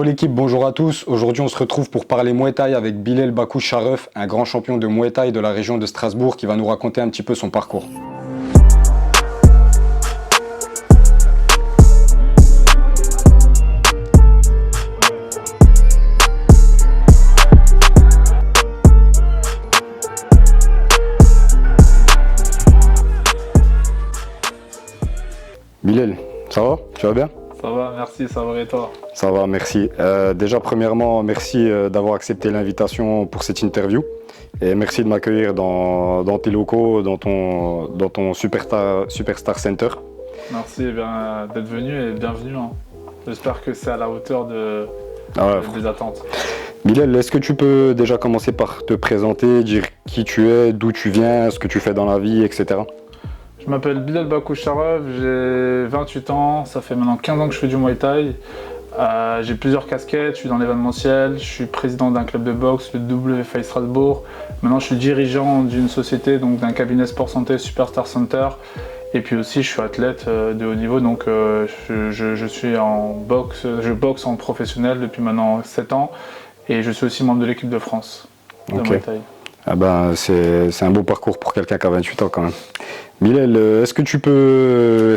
Yo l'équipe, bonjour à tous. Aujourd'hui on se retrouve pour parler Muay Thai avec Bilal Bakhouz-Sharaf, un grand champion de Muay Thai de la région de Strasbourg qui va nous raconter un petit peu son parcours. Bilal, ça va? Tu vas bien? Ça va, merci, ça va et toi? Ça va, merci. Déjà, premièrement, merci d'avoir accepté l'invitation pour cette interview. Et merci de m'accueillir dans tes locaux, dans ton Superstar Center. Merci d'être venu et bienvenue. J'espère que c'est à la hauteur des attentes. Bilal, est-ce que tu peux déjà commencer par te présenter, dire qui tu es, d'où tu viens, ce que tu fais dans la vie, etc. Je m'appelle Bilal Bakhouz-Sharaf, j'ai 28 ans, ça fait maintenant 15 ans que je fais du Muay Thai. J'ai plusieurs casquettes, je suis dans l'événementiel, je suis président d'un club de boxe, le WFI Strasbourg. Maintenant je suis dirigeant d'une société, donc d'un cabinet sport santé Superstar Center. Et puis aussi je suis athlète de haut niveau, donc je suis en boxe, je boxe en professionnel depuis maintenant 7 ans. Et je suis aussi membre de l'équipe de France de Muay Thai. Ah ben, c'est un beau parcours pour quelqu'un qui a 28 ans quand même. Bilal, est-ce que tu peux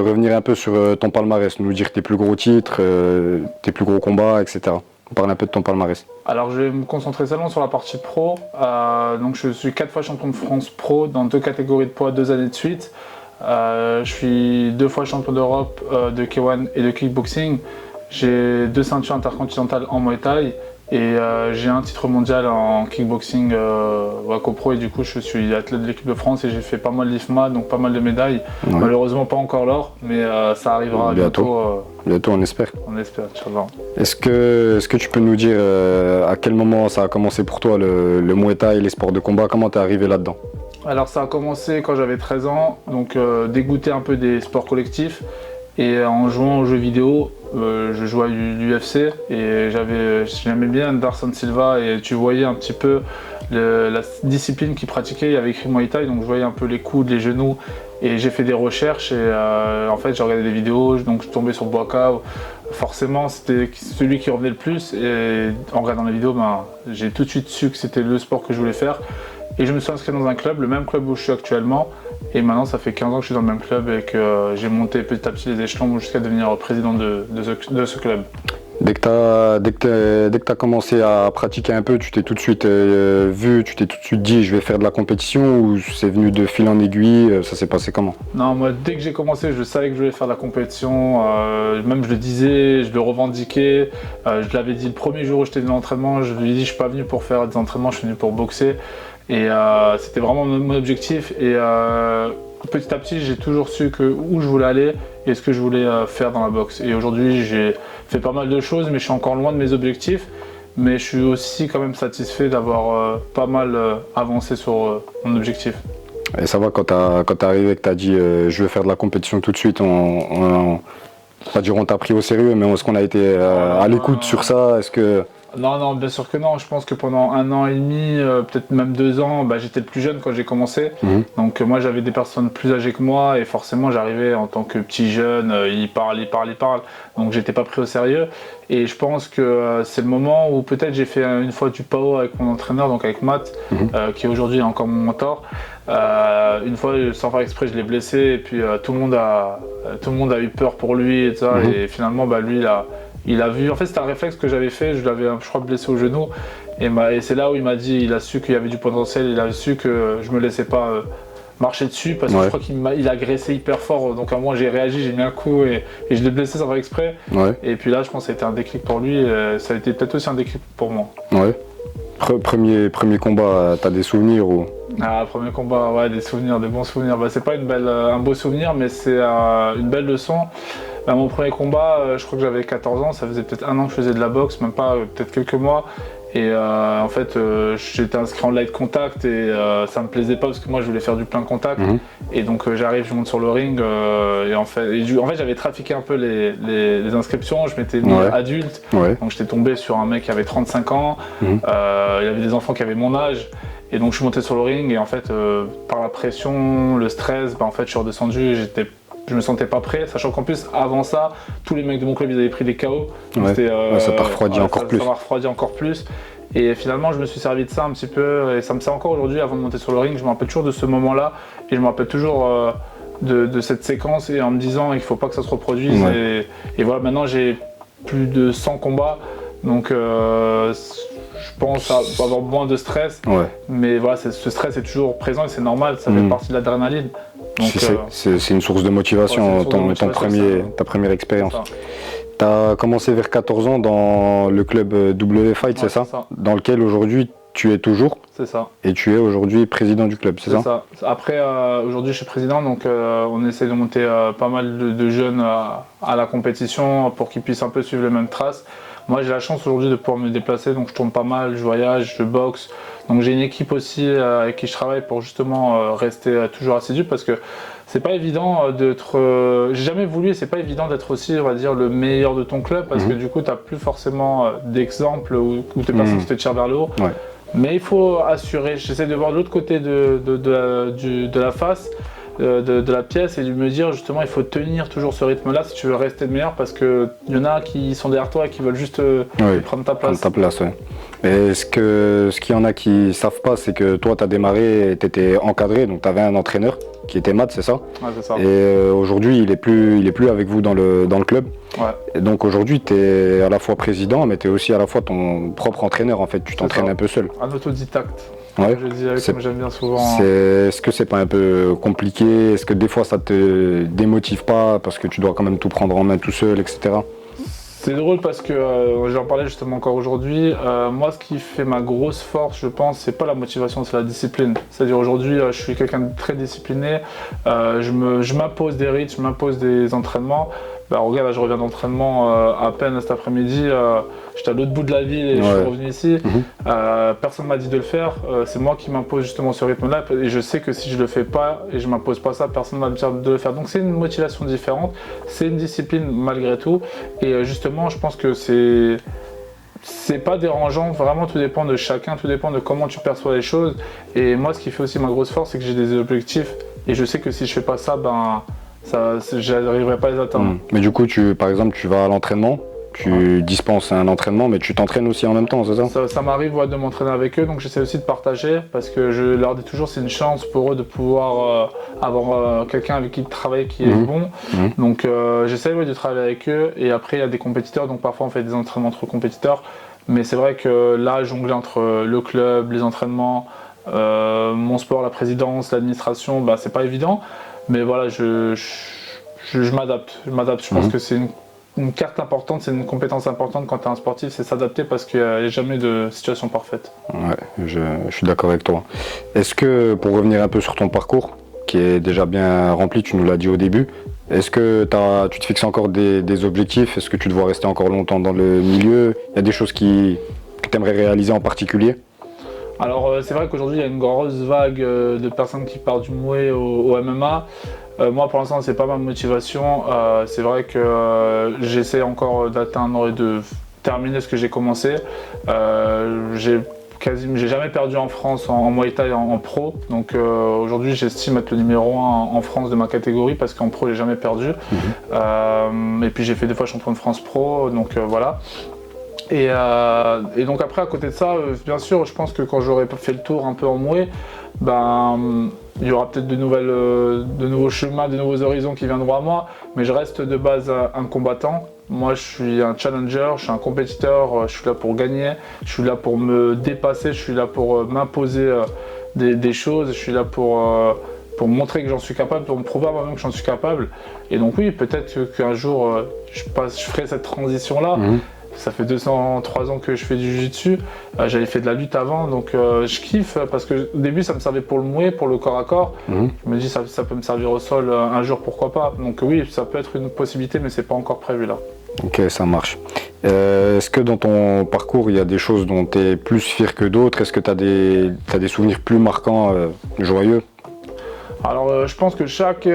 revenir un peu sur ton palmarès, nous dire tes plus gros titres, tes plus gros combats, etc. On parle un peu de ton palmarès. Alors je vais me concentrer seulement sur la partie pro. Donc je suis 4 fois champion de France pro dans 2 catégories de poids, 2 années de suite. Je suis 2 fois champion d'Europe de K1 et de kickboxing. J'ai 2 ceintures intercontinentales en Muay Thai. Et j'ai un titre mondial en kickboxing WACO-Pro et du coup je suis athlète de l'équipe de France et j'ai fait pas mal d'IFMA, donc pas mal de médailles. Ouais. Malheureusement pas encore l'or, mais ça arrivera bientôt. Bientôt on espère. On espère, Inch'Allah. Est-ce que tu peux nous dire à quel moment ça a commencé pour toi le Muay Thai et les sports de combat, comment t'es arrivé là-dedans? Alors ça a commencé quand j'avais 13 ans, donc dégoûté un peu des sports collectifs. Et en jouant aux jeux vidéo, je jouais à l'UFC et j'aimais bien Anderson Silva et tu voyais un petit peu la discipline qu'il pratiquait. Il y avait écrit Muay Thai, donc je voyais un peu les coudes, les genoux et j'ai fait des recherches et en fait j'ai regardé des vidéos, donc je suis tombé sur Boaka. Forcément c'était celui qui revenait le plus et en regardant les vidéos, j'ai tout de suite su que c'était le sport que je voulais faire. Et je me suis inscrit dans un club, le même club où je suis actuellement. Et maintenant, ça fait 15 ans que je suis dans le même club et que j'ai monté petit à petit les échelons jusqu'à devenir président de ce club. Dès que tu as commencé à pratiquer un peu, tu t'es tout de suite tu t'es tout de suite dit je vais faire de la compétition ou c'est venu de fil en aiguille, ça s'est passé comment? Non, moi dès que j'ai commencé, je savais que je voulais faire de la compétition, même je le disais, je le revendiquais, je l'avais dit le premier jour où j'étais venu à l'entraînement, je lui ai dit je suis pas venu pour faire des entraînements, je suis venu pour boxer. Et c'était vraiment mon objectif et petit à petit j'ai toujours su où je voulais aller et ce que je voulais faire dans la boxe. Et aujourd'hui j'ai fait pas mal de choses mais je suis encore loin de mes objectifs. Mais je suis aussi quand même satisfait d'avoir pas mal avancé sur mon objectif. Et ça va quand t'es arrivé et que t'as dit je vais faire de la compétition tout de suite, pas dire on t'a pris au sérieux mais est-ce qu'on a été à l'écoute sur ça? Est-ce que... Non, bien sûr que non. Je pense que pendant 1 an et demi, peut-être même 2 ans, j'étais le plus jeune quand j'ai commencé. Donc moi j'avais des personnes plus âgées que moi et forcément j'arrivais en tant que petit jeune, il parle. Donc j'étais pas pris au sérieux. Et je pense que c'est le moment où peut-être j'ai fait une fois du PAO avec mon entraîneur, donc avec Matt, qui aujourd'hui est encore mon mentor. Une fois, sans faire exprès, je l'ai blessé et puis tout le monde a eu peur pour lui et ça. Et finalement, lui, il a vu, en fait c'était un réflexe que j'avais fait, je l'avais je crois blessé au genou et c'est là où il m'a dit, il a su qu'il y avait du potentiel, il a su que je me laissais pas marcher dessus parce que je crois qu'il a agressé hyper fort, donc à moi j'ai réagi, j'ai mis un coup et je l'ai blessé sans faire exprès. Et puis là je pense que ça a été un déclic pour lui et ça a été peut-être aussi un déclic pour moi. Premier combat, t'as des souvenirs ou... Premier combat, ouais, des souvenirs, des bons souvenirs. C'est pas un beau souvenir mais c'est une belle leçon. Mon premier combat, je crois que j'avais 14 ans, ça faisait peut-être 1 an que je faisais de la boxe, même pas, peut-être quelques mois. Et en fait, j'étais inscrit en light contact et ça me plaisait pas parce que moi je voulais faire du plein contact. Et donc j'arrive, je monte sur le ring et en fait j'avais trafiqué un peu les inscriptions, je m'étais mis adulte. Donc j'étais tombé sur un mec qui avait 35 ans, il y avait des enfants qui avaient mon âge. Et donc je suis monté sur le ring et en fait par la pression, le stress, en fait je suis redescendu et j'étais je me sentais pas prêt, sachant qu'en plus avant ça, tous les mecs de mon club ils avaient pris des KO. Ouais. Ça t'a refroidi encore plus. Ça m'a refroidi encore plus. Et finalement je me suis servi de ça un petit peu et ça me sert encore aujourd'hui avant de monter sur le ring. Je me rappelle toujours de ce moment-là et je me rappelle toujours de cette séquence et en me disant qu'il ne faut pas que ça se reproduise. Ouais. Et voilà, maintenant j'ai plus de 100 combats, donc je pense avoir moins de stress. Ouais. Mais voilà, ce stress est toujours présent et c'est normal, ça fait partie de l'adrénaline. C'est une source de motivation, ta première expérience. Tu as commencé vers 14 ans dans le club W-Fight, c'est ça, dans lequel aujourd'hui tu es toujours. C'est ça. Et tu es aujourd'hui président du club, c'est ça? Après, aujourd'hui je suis président, donc on essaie de monter pas mal de jeunes à la compétition pour qu'ils puissent un peu suivre les mêmes traces. Moi j'ai la chance aujourd'hui de pouvoir me déplacer, donc je tourne pas mal, je voyage, je boxe. Donc j'ai une équipe aussi avec qui je travaille pour justement rester toujours assidu parce que c'est pas évident d'être. J'ai jamais voulu et c'est pas évident d'être aussi, on va dire, le meilleur de ton club parce que du coup t'as plus forcément d'exemples ou de personnes qui te tirent vers le haut. Ouais. Mais il faut assurer, j'essaie de voir l'autre côté de la face, de la pièce et de me dire justement il faut tenir toujours ce rythme-là si tu veux rester le meilleur parce qu'il y en a qui sont derrière toi et qui veulent juste prendre ta place. Ouais. Mais ce qu'il y en a qui savent pas, c'est que toi tu as démarré et tu étais encadré, donc tu avais un entraîneur qui était Matt, c'est ça? Ouais, c'est ça. Et aujourd'hui il est plus avec vous dans le club. Ouais. Et donc aujourd'hui tu es à la fois président mais tu es aussi à la fois ton propre entraîneur en fait, tu t'entraînes un peu seul. Un autodidacte. Ouais. Je dis comme j'aime bien souvent. Est-ce que c'est pas un peu compliqué? Est-ce que des fois ça te démotive pas parce que tu dois quand même tout prendre en main tout seul, etc. C'est drôle parce que j'en parlais justement encore aujourd'hui. Moi, ce qui fait ma grosse force, je pense, c'est pas la motivation, c'est la discipline. C'est-à-dire aujourd'hui, je suis quelqu'un de très discipliné. Je m'impose des rythmes, je m'impose des entraînements. Bah, regarde, là, je reviens d'entraînement à peine cet après-midi. J'étais à l'autre bout de la ville et je suis revenu ici. Personne ne m'a dit de le faire. C'est moi qui m'impose justement ce rythme-là. Et je sais que si je ne le fais pas et je ne m'impose pas ça, personne ne va me dire de le faire. Donc c'est une motivation différente. C'est une discipline malgré tout. Et justement, je pense que c'est pas dérangeant. Vraiment, tout dépend de chacun. Tout dépend de comment tu perçois les choses. Et moi, ce qui fait aussi ma grosse force, c'est que j'ai des objectifs. Et je sais que si je ne fais pas ça, je n'arriverai pas à les atteindre. Mais du coup, par exemple, tu vas à l'entraînement, tu dispenses un entraînement, mais tu t'entraînes aussi en même temps, c'est ça? Ça m'arrive de m'entraîner avec eux, donc j'essaie aussi de partager, parce que je leur dis toujours c'est une chance pour eux de pouvoir avoir quelqu'un avec qui travailler qui est bon. Donc j'essaie de travailler avec eux, et après il y a des compétiteurs, donc parfois on fait des entraînements entre compétiteurs, mais c'est vrai que là, jongler entre le club, les entraînements, mon sport, la présidence, l'administration, c'est pas évident. Mais voilà, je m'adapte. Je pense que c'est une carte importante, c'est une compétence importante quand tu es un sportif, c'est s'adapter parce qu'il n'y a jamais de situation parfaite. Ouais, je suis d'accord avec toi. Est-ce que, pour revenir un peu sur ton parcours, qui est déjà bien rempli, tu nous l'as dit au début, est-ce que tu te fixes encore des objectifs? Est-ce que tu te vois rester encore longtemps dans le milieu? Il y a des choses que tu aimerais réaliser en particulier? Alors c'est vrai qu'aujourd'hui il y a une grosse vague de personnes qui partent du Muay au MMA. Moi pour l'instant c'est pas ma motivation. C'est vrai que j'essaie encore d'atteindre et de terminer ce que j'ai commencé. J'ai jamais perdu en France en Muay Thai en pro. Donc aujourd'hui j'estime être le numéro 1 en France de ma catégorie parce qu'en pro j'ai jamais perdu. Et puis j'ai fait 2 fois champion de France pro, donc voilà. Et donc après à côté de ça, bien sûr je pense que quand j'aurai fait le tour un peu en Muay, il y aura peut-être de nouveaux chemins, de nouveaux horizons qui viendront à moi, mais je reste de base un combattant. Moi je suis un challenger, je suis un compétiteur, je suis là pour gagner, je suis là pour me dépasser, je suis là pour m'imposer des choses, je suis là pour montrer que j'en suis capable, pour me prouver à moi-même que j'en suis capable. Et donc oui, peut-être qu'un jour je ferai cette transition-là. Ça fait 203 ans que je fais du jiu-jitsu, j'avais fait de la lutte avant, donc je kiffe parce que au début ça me servait pour le Muay, pour le corps à corps. Je me dis ça peut me servir au sol un jour, pourquoi pas. Donc oui, ça peut être une possibilité, mais c'est pas encore prévu là. Ok, ça marche. Est-ce que dans ton parcours il y a des choses dont tu es plus fier que d'autres? Est-ce que tu as des souvenirs plus marquants, joyeux? Alors je pense que chaque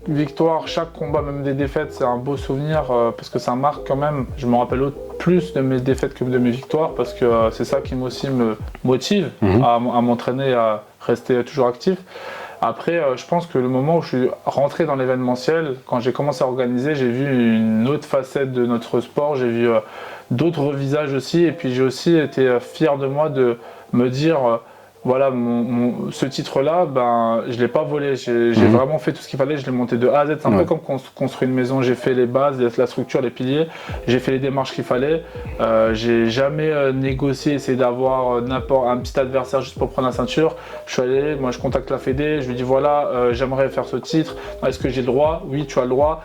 victoire, chaque combat, même des défaites, c'est un beau souvenir parce que ça marque quand même. Je me rappelle plus de mes défaites que de mes victoires parce que c'est ça qui aussi me motive à m'entraîner, à rester toujours actif. Après, je pense que le moment où je suis rentré dans l'événementiel, quand j'ai commencé à organiser, j'ai vu une autre facette de notre sport, j'ai vu d'autres visages aussi, et puis j'ai aussi été fier de moi de me dire, voilà, ce titre-là, ben, je ne l'ai pas volé, j'ai vraiment fait tout ce qu'il fallait, je l'ai monté de A à Z, c'est un peu comme construire une maison, j'ai fait les bases, la structure, les piliers, j'ai fait les démarches qu'il fallait, j'ai jamais négocié, essayé d'avoir un petit adversaire juste pour prendre la ceinture. Je suis allé, moi je contacte la Fédé, je lui dis voilà, j'aimerais faire ce titre, est-ce que j'ai le droit? Oui, tu as le droit.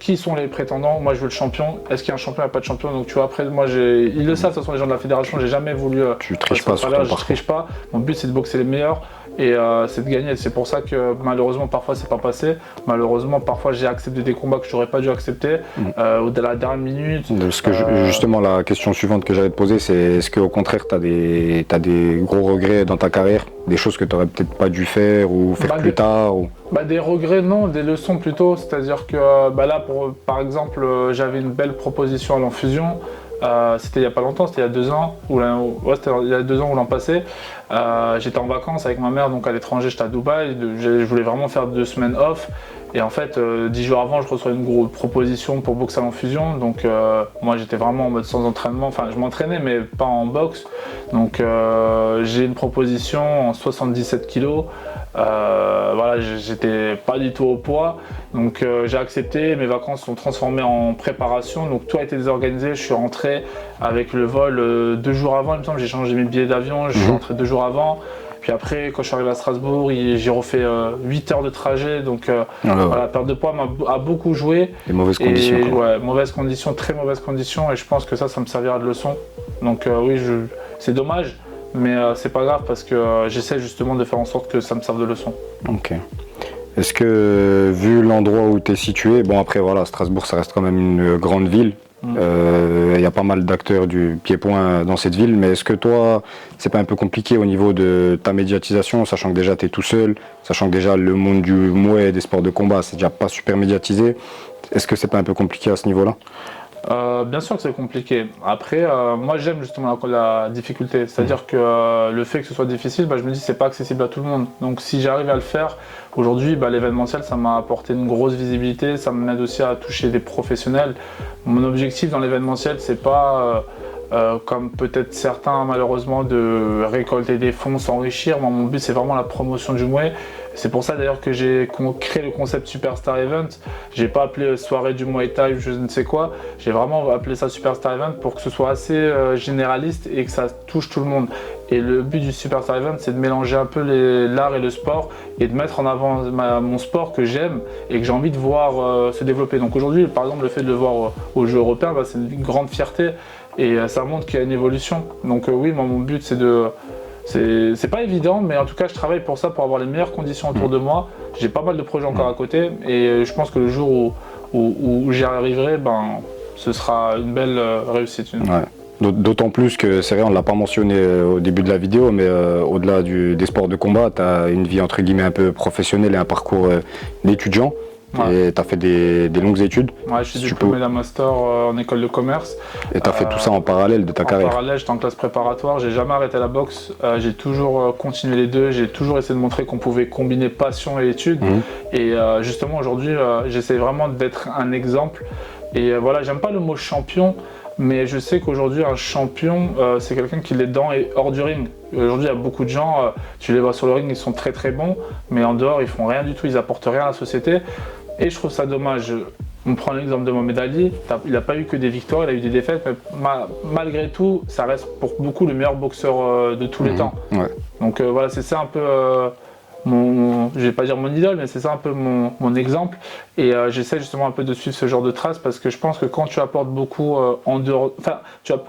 Qui sont les prétendants? Moi je veux le champion. Est-ce qu'il y a un champion? Il n'y a pas de champion. Donc tu vois, après moi ils le savent, ce sont les gens de la fédération, j'ai jamais voulu. Tu triches pas sur ton parcours. Je triche pas. Mon but c'est de boxer les meilleurs et c'est de gagner. C'est pour ça que malheureusement parfois c'est pas passé. Malheureusement parfois j'ai accepté des combats que j'aurais pas dû accepter de la dernière minute. Justement la question suivante que j'allais te poser, c'est est-ce qu'au contraire t'as des gros regrets dans ta carrière, des choses que tu aurais peut-être pas dû faire ou faire plus tard ou... Des regrets non, des leçons plutôt. C'est-à-dire que là par exemple j'avais une belle proposition à l'Enfusion. C'était il n'y a pas longtemps, c'était il y a 2 ans, c'était il y a 2 ans ou l'an passé. J'étais en vacances avec ma mère, donc à l'étranger, j'étais à Dubaï. Je voulais vraiment faire 2 semaines off. Et en fait, 10 jours avant, je reçois une grosse proposition pour boxe à l'Enfusion. Donc moi, j'étais vraiment en mode sans entraînement. Enfin, je m'entraînais, mais pas en boxe. Donc j'ai une proposition en 77 kilos. Voilà, j'étais pas du tout au poids, donc j'ai accepté. Mes vacances sont transformées en préparation, donc tout a été désorganisé. Je suis rentré avec le vol 2 jours avant, il me semble. J'ai changé mes billets d'avion, je suis rentré 2 jours avant. Puis après, quand je suis arrivé à Strasbourg, j'ai refait 8 heures de trajet, donc voilà, la perte de poids a beaucoup joué. Les mauvaises conditions. Ouais, mauvaises conditions, très mauvaises conditions, et je pense que ça me servira de leçon. Donc oui, c'est dommage. Mais c'est pas grave parce que j'essaie justement de faire en sorte que ça me serve de leçon. Ok. Est-ce que, vu l'endroit où tu es situé, bon après voilà, Strasbourg ça reste quand même une grande ville, il y a pas mal d'acteurs du pied-point dans cette ville, mais est-ce que toi, c'est pas un peu compliqué au niveau de ta médiatisation, sachant que déjà tu es tout seul, sachant que déjà le monde du Muay et des sports de combat c'est déjà pas super médiatisé, est-ce que c'est pas un peu compliqué à ce niveau-là? Bien sûr que c'est compliqué. Après, moi j'aime justement la difficulté. C'est-à-dire que le fait que ce soit difficile, je me dis que c'est pas accessible à tout le monde. Donc si j'arrive à le faire, aujourd'hui l'événementiel ça m'a apporté une grosse visibilité, ça m'aide aussi à toucher des professionnels. Mon objectif dans l'événementiel c'est pas comme peut-être certains malheureusement de récolter des fonds, s'enrichir. Moi mon but c'est vraiment la promotion du Muay. C'est pour ça d'ailleurs que j'ai créé le concept Superstar Event. J'ai pas appelé soirée du Muay Thai, je ne sais quoi. J'ai vraiment appelé ça Superstar Event pour que ce soit assez généraliste et que ça touche tout le monde. Et le but du Superstar Event, c'est de mélanger un peu l'art et le sport et de mettre en avant mon sport que j'aime et que j'ai envie de voir se développer. Donc aujourd'hui, par exemple, le fait de le voir aux Jeux européens, c'est une grande fierté et ça montre qu'il y a une évolution. Donc oui, moi, mon but, c'est de... C'est pas évident, mais en tout cas, je travaille pour ça, pour avoir les meilleures conditions autour de moi. J'ai pas mal de projets encore à côté et je pense que le jour où j'y arriverai, ce sera une belle réussite. Ouais. D'autant plus que, c'est vrai, on ne l'a pas mentionné au début de la vidéo, mais au-delà des sports de combat, tu as une vie entre guillemets un peu professionnelle et un parcours d'étudiant. Ouais. Et tu as fait des longues études. Ouais, je suis diplômé d'un master en école de commerce. Et tu as fait tout ça en parallèle de ta carrière? En parallèle, j'étais en classe préparatoire, j'ai jamais arrêté la boxe. J'ai toujours continué les deux, j'ai toujours essayé de montrer qu'on pouvait combiner passion et études. Et justement, aujourd'hui, j'essaie vraiment d'être un exemple. Et voilà, j'aime pas le mot champion, mais je sais qu'aujourd'hui, un champion, c'est quelqu'un qui est dedans et hors du ring. Aujourd'hui, il y a beaucoup de gens, tu les vois sur le ring, ils sont très très bons, mais en dehors, ils font rien du tout, ils apportent rien à la société. Et je trouve ça dommage. On prend l'exemple de Mohamed Ali, il n'a pas eu que des victoires, il a eu des défaites, mais malgré tout, ça reste pour beaucoup le meilleur boxeur de tous les temps. Ouais. Donc voilà, c'est ça un peu je vais pas dire mon idole, mais c'est ça un peu mon exemple. Et j'essaie justement un peu de suivre ce genre de traces parce que je pense que quand tu apportes beaucoup en dehors, enfin,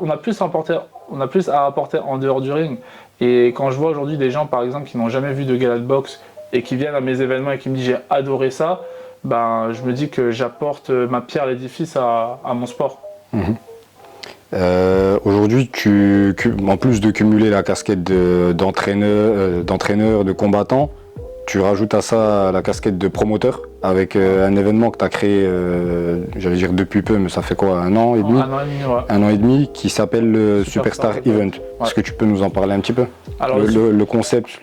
on a plus à apporter en dehors du ring. Et quand je vois aujourd'hui des gens, par exemple, qui n'ont jamais vu de gala de boxe et qui viennent à mes événements et qui me disent j'ai adoré ça, je me dis que j'apporte ma pierre à l'édifice à mon sport. Aujourd'hui, en plus de cumuler la casquette d'entraîneur, de combattant, tu rajoutes à ça la casquette de promoteur avec un événement que tu as créé, j'allais dire depuis peu, mais ça fait quoi, 1 an et demi? 1 an et demi, ouais. 1 an et demi, qui s'appelle le Superstar Event. Est-ce que tu peux nous en parler un petit peu? Alors, le concept?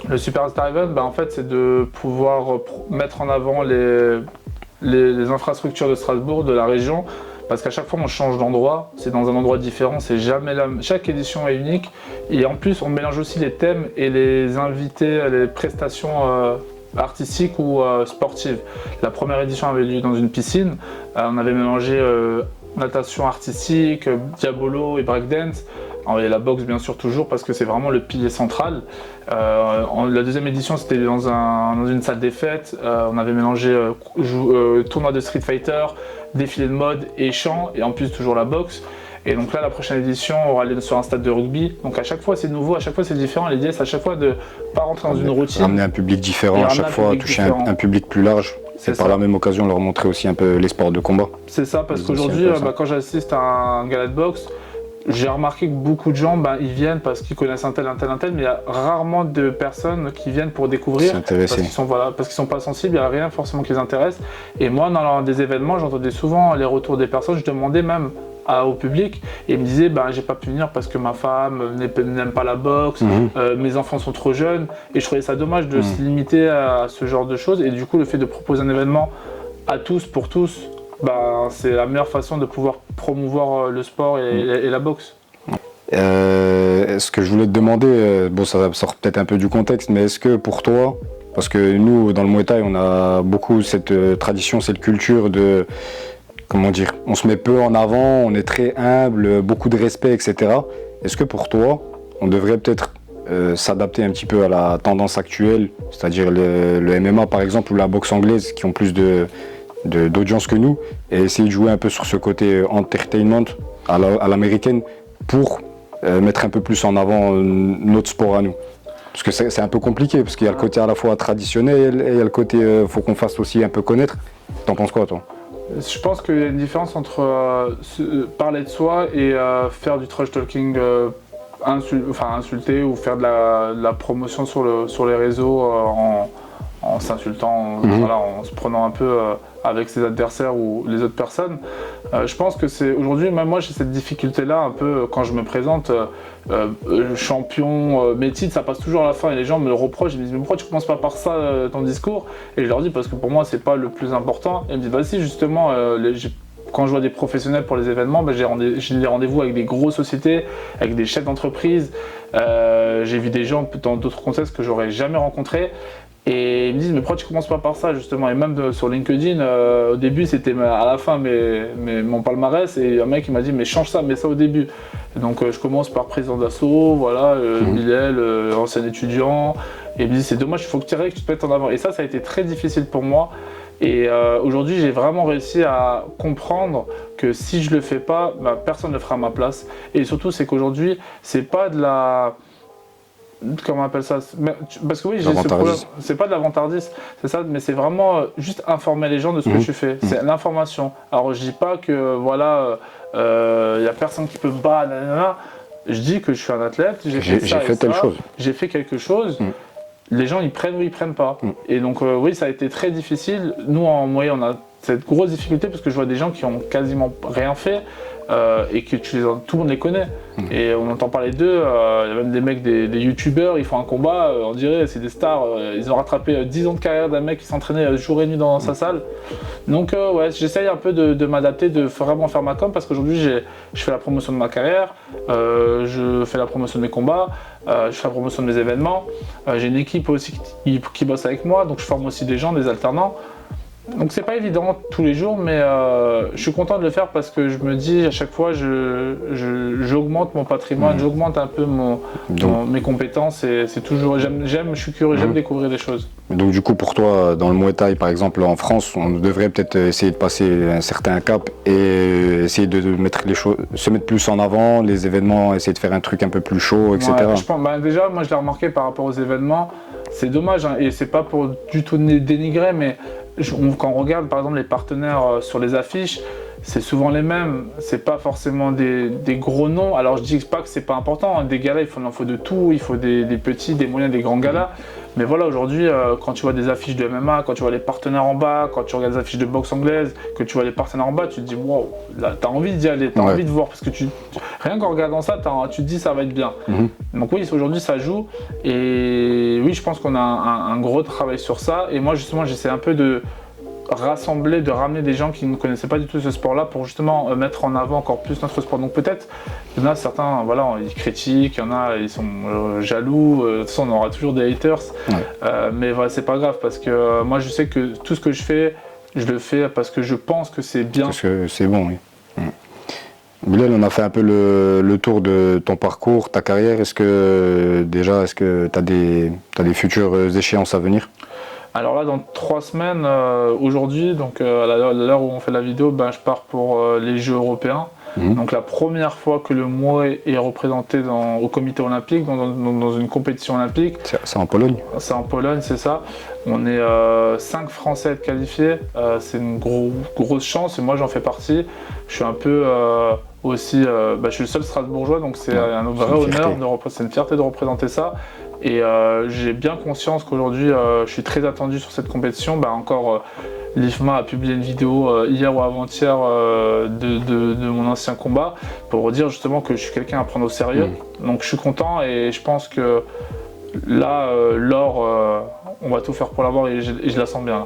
Le Superstar Event, en fait, c'est de pouvoir mettre en avant les infrastructures de Strasbourg, de la région, parce qu'à chaque fois on change d'endroit, c'est dans un endroit différent, c'est jamais chaque édition est unique, et en plus on mélange aussi les thèmes et les invités, les prestations artistiques ou sportives. La première édition avait lieu dans une piscine, on avait mélangé natation artistique, diabolo et breakdance. Et la boxe bien sûr toujours parce que c'est vraiment le pilier central. La deuxième édition c'était dans une salle des fêtes. On avait mélangé tournoi de Street Fighter, défilé de mode et chant et en plus toujours la boxe. Et donc là la prochaine édition aura lieu sur un stade de rugby. Donc à chaque fois c'est nouveau, à chaque fois c'est différent. L'idée c'est à chaque fois de ne pas rentrer dans une routine. Ramener un public différent à chaque fois, toucher un public plus large. C'est par la même occasion leur montrer aussi un peu les sports de combat. C'est ça parce qu'aujourd'hui quand j'assiste à un gala de boxe, j'ai remarqué que beaucoup de gens, ils viennent parce qu'ils connaissent un tel, mais il y a rarement de personnes qui viennent pour découvrir parce qu'ils sont pas sensibles, il n'y a rien forcément qui les intéresse. Et moi, dans des événements, j'entendais souvent les retours des personnes, je demandais même au public et ils me disaient j'ai pas pu venir parce que ma femme n'aime pas la boxe, mes enfants sont trop jeunes et je trouvais ça dommage de se limiter à ce genre de choses. Et du coup, le fait de proposer un événement à tous, pour tous, c'est la meilleure façon de pouvoir promouvoir le sport et la boxe. Ce que je voulais te demander, ça sort peut-être un peu du contexte, mais est-ce que pour toi, parce que nous dans le Muay Thai on a beaucoup cette tradition, cette culture de, comment dire, on se met peu en avant, on est très humble, beaucoup de respect, etc. Est-ce que pour toi, on devrait peut-être s'adapter un petit peu à la tendance actuelle, c'est-à-dire le MMA par exemple ou la boxe anglaise qui ont plus d'audience que nous, et essayer de jouer un peu sur ce côté entertainment à l'américaine pour mettre un peu plus en avant notre sport à nous. Parce que c'est un peu compliqué, parce qu'il y a le côté à la fois traditionnel et il y a le côté faut qu'on fasse aussi un peu connaître. T'en penses quoi toi? Je pense qu'il y a une différence entre parler de soi et faire du trash talking, insulter ou faire de la promotion sur les réseaux en s'insultant, en se prenant un peu avec ses adversaires ou les autres personnes. Je pense que c'est aujourd'hui, même moi j'ai cette difficulté-là un peu quand je me présente champion, mes titres, ça passe toujours à la fin et les gens me le reprochent, ils me disent mais pourquoi tu commences pas par ça ton discours? Et je leur dis parce que pour moi c'est pas le plus important. Et ils me disent bah si justement quand je vois des professionnels pour les événements, j'ai des rendez-vous avec des grosses sociétés, avec des chefs d'entreprise. J'ai vu des gens dans d'autres contextes que j'aurais jamais rencontrés. Et ils me disent mais pourquoi tu commences pas par ça justement? Et même sur LinkedIn, au début c'était à la fin mon palmarès et un mec il m'a dit mais change ça, mets ça au début. Et donc je commence par président d'assaut, Bilal, ancien étudiant. Et il me dit c'est dommage, il faut que tu te mettes en avant. Et ça a été très difficile pour moi. Et aujourd'hui j'ai vraiment réussi à comprendre que si je le fais pas, personne ne le fera à ma place. Et surtout c'est qu'aujourd'hui c'est pas de la... Comment on appelle ça? Parce que oui, j'ai ce problème. C'est pas de la vantardise, c'est ça, mais c'est vraiment juste informer les gens de ce que tu fais. C'est l'information. Alors je dis pas que y a personne qui peut me battre, je dis que je suis un athlète, j'ai fait telle chose. J'ai fait quelque chose. Les gens ils prennent ou ils prennent pas. Et donc oui, ça a été très difficile. Nous en moyenne on a cette grosse difficulté parce que je vois des gens qui ont quasiment rien fait. Et que tout le monde les connaît. Et on entend parler d'eux, il y a même des mecs, des youtubeurs, ils font un combat, on dirait c'est des stars, ils ont rattrapé 10 ans de carrière d'un mec qui s'entraînait jour et nuit dans sa salle. Donc j'essaye un peu de m'adapter, de vraiment faire ma com parce qu'aujourd'hui je fais la promotion de ma carrière, je fais la promotion de mes combats, je fais la promotion de mes événements, j'ai une équipe aussi qui bosse avec moi, donc je forme aussi des gens, des alternants. Donc c'est pas évident tous les jours, mais je suis content de le faire parce que je me dis à chaque fois j'augmente mon patrimoine, j'augmente un peu mes compétences et c'est toujours je suis curieux, j'aime découvrir des choses. Donc du coup pour toi dans le Muay Thai par exemple en France, on devrait peut-être essayer de passer un certain cap et essayer de mettre les choses, se mettre plus en avant, les événements, essayer de faire un truc un peu plus chaud, etc. Ouais, je pense, déjà moi je l'ai remarqué par rapport aux événements, c'est dommage et c'est pas pour du tout dénigrer mais quand on regarde par exemple les partenaires sur les affiches, c'est souvent les mêmes, c'est pas forcément des gros noms. Alors je dis pas que c'est pas important, des galas il en faut de tout, il faut des petits, des moyens, des grands galas. Mais voilà, aujourd'hui, quand tu vois des affiches de MMA, quand tu vois les partenaires en bas, quand tu regardes des affiches de boxe anglaise, que tu vois les partenaires en bas, tu te dis, wow, là, t'as envie d'y aller, t'as envie de voir, parce que rien qu'en regardant ça, tu te dis, ça va être bien. Donc oui, aujourd'hui, ça joue, et oui, je pense qu'on a un gros travail sur ça, et moi, justement, j'essaie un peu de rassembler, de ramener des gens qui ne connaissaient pas du tout ce sport-là pour justement mettre en avant encore plus notre sport. Donc peut-être, il y en a certains, voilà, ils critiquent, il y en a, ils sont jaloux, de toute façon on aura toujours des haters, mais voilà, c'est pas grave parce que moi je sais que tout ce que je le fais parce que je pense que c'est bien. Parce que c'est bon, oui. Bilal, on a fait un peu le tour de ton parcours, ta carrière. Est-ce que tu as des futures échéances à venir? Alors là, dans 3 semaines, aujourd'hui, donc à l'heure où on fait la vidéo, je pars pour les Jeux européens. Donc la première fois que le Muay est représenté au comité olympique, dans une compétition olympique. C'est en Pologne? C'est en Pologne, c'est ça. On est 5 Français à être qualifiés. C'est une grosse chance et moi j'en fais partie. Je suis un peu aussi, je suis le seul Strasbourgeois, donc c'est un vrai honneur, c'est une fierté de représenter ça. Et j'ai bien conscience qu'aujourd'hui, je suis très attendu sur cette compétition. Encore, l'IFMA a publié une vidéo hier ou avant-hier de mon ancien combat pour dire justement que je suis quelqu'un à prendre au sérieux. Donc je suis content et je pense que là, l'or, on va tout faire pour l'avoir et je la sens bien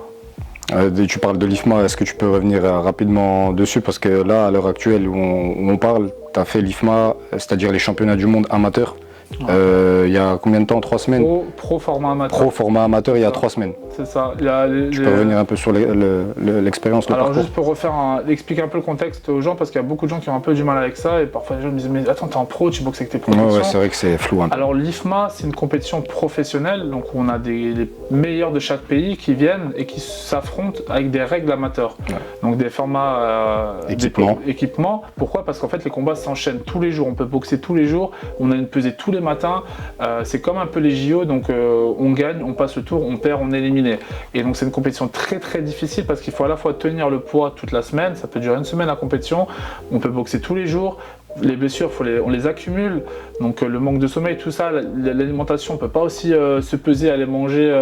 là. Tu parles de l'IFMA, est-ce que tu peux revenir rapidement dessus? Parce que là, à l'heure actuelle où on parle, tu as fait l'IFMA, c'est-à-dire les championnats du monde amateurs. Il y a combien de temps? 3 semaines? Pro format amateur. Pro format amateur, il y a 3 semaines. C'est ça. Tu peux revenir un peu sur l'expérience, le Alors parcours? juste pour expliquer un peu le contexte aux gens, parce qu'il y a beaucoup de gens qui ont un peu du mal avec ça, et parfois les gens me disent mais attends, t'es en pro, tu boxes avec tes professions. Ouais, c'est vrai que c'est flou. Alors l'IFMA, c'est une compétition professionnelle, donc on a les meilleurs de chaque pays qui viennent et qui s'affrontent avec des règles amateurs. Donc des formats équipements. Pourquoi? Parce qu'en fait les combats s'enchaînent tous les jours, on peut boxer tous les jours, on a une pesée tous les matins, c'est comme un peu les JO, donc on gagne, on passe le tour, on perd, on est éliminé. Et donc c'est une compétition très très difficile parce qu'il faut à la fois tenir le poids toute la semaine, ça peut durer une semaine la compétition, on peut boxer tous les jours, les blessures on les accumule, donc le manque de sommeil, tout ça, l'alimentation, on peut pas aussi se peser, aller manger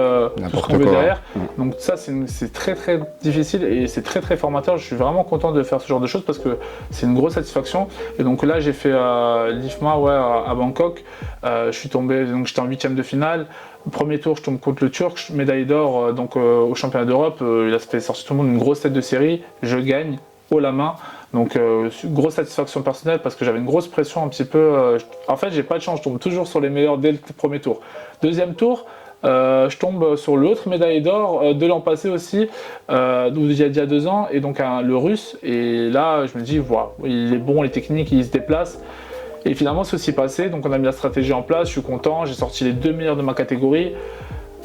tout ce qu'on veut derrière. Donc ça c'est très très difficile et c'est très très formateur. Je suis vraiment content de faire ce genre de choses parce que c'est une grosse satisfaction. Et donc là j'ai fait l'IFMA à Bangkok, je suis tombé, donc j'étais en 8e de finale. Premier tour, je tombe contre le Turc, médaille d'or au championnat d'Europe. Il a fait sortir tout le monde une grosse tête de série. Je gagne haut la main. Donc grosse satisfaction personnelle parce que j'avais une grosse pression un petit peu. En fait, j'ai pas de chance, je tombe toujours sur les meilleurs dès le premier tour. Deuxième tour, je tombe sur l'autre médaille d'or de l'an passé aussi, il y a 2 ans, et donc le Russe. Et là, je me dis, voilà, il est bon, les techniques, il se déplace. Et finalement, c'est aussi passé, donc on a mis la stratégie en place, je suis content, j'ai sorti les 2 meilleurs de ma catégorie.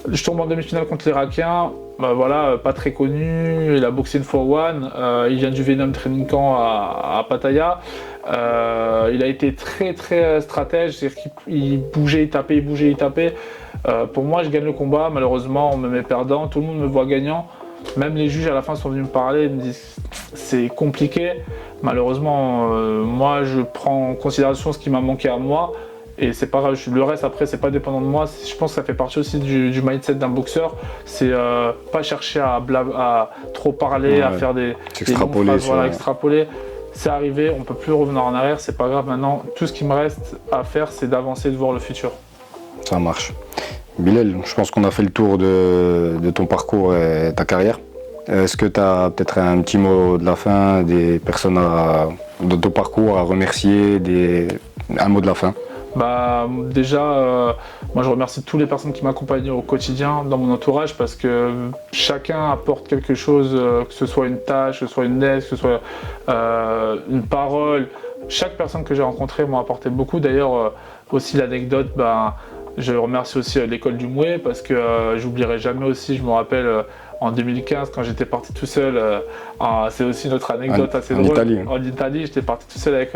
Je tombe en demi-finale contre l'Irakien, voilà, pas très connu, il a boxé une fois one, il vient du Venom Training Camp à Pattaya. Il a été très très stratège, c'est-à-dire qu'il bougeait, il tapait, il bougeait, il tapait. Pour moi, je gagne le combat, malheureusement, on me met perdant, tout le monde me voit gagnant. Même les juges à la fin sont venus me parler, ils me disent c'est compliqué. Malheureusement, moi je prends en considération ce qui m'a manqué à moi et c'est pas grave. Le reste après c'est pas dépendant de moi. Je pense que ça fait partie aussi du mindset d'un boxeur. C'est pas chercher à trop parler, à faire des phrases, extrapoler. C'est arrivé, on peut plus revenir en arrière, c'est pas grave. Maintenant, tout ce qui me reste à faire, c'est d'avancer, de voir le futur. Ça marche. Bilal, je pense qu'on a fait le tour de ton parcours et ta carrière. Est-ce que tu as peut-être un petit mot de la fin, des personnes de ton parcours à remercier, un mot de la fin? Déjà, moi je remercie toutes les personnes qui m'accompagnent au quotidien dans mon entourage parce que chacun apporte quelque chose, que ce soit une tâche, que ce soit une aide, que ce soit une parole. Chaque personne que j'ai rencontrée m'a apporté beaucoup. D'ailleurs, aussi l'anecdote, je remercie aussi l'école du Muay parce que j'oublierai jamais aussi, je me rappelle en 2015 quand j'étais parti tout seul, c'est aussi notre anecdote assez drôle. En Italie, j'étais parti tout seul avec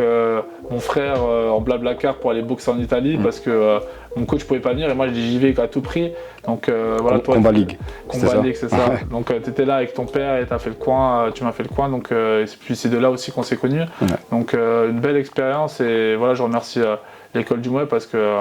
mon frère en Blablacar pour aller boxer en Italie parce que mon coach pouvait pas venir et moi je dis j'y vais à tout prix. Donc voilà, toi, Combat League. Combat League, c'est ça. Donc tu étais là avec ton père et t'as fait le coin, tu m'as fait le coin. Donc et puis c'est de là aussi qu'on s'est connus. Donc une belle expérience et voilà, je remercie l'école du Muay parce que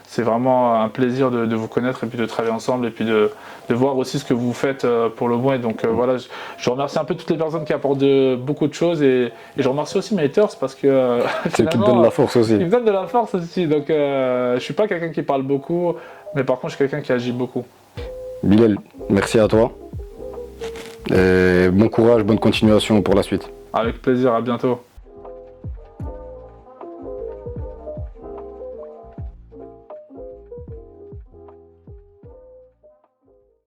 c'est vraiment un plaisir de vous connaître et puis de travailler ensemble et puis de voir aussi ce que vous faites pour le mois. Et donc voilà, je remercie un peu toutes les personnes qui apportent beaucoup de choses et je remercie aussi mes haters parce que C'est qui te donne la force aussi. ils me donnent de la force aussi. Donc je suis pas quelqu'un qui parle beaucoup, mais par contre je suis quelqu'un qui agit beaucoup. Bilal, merci à toi. Et bon courage, bonne continuation pour la suite. Avec plaisir, à bientôt.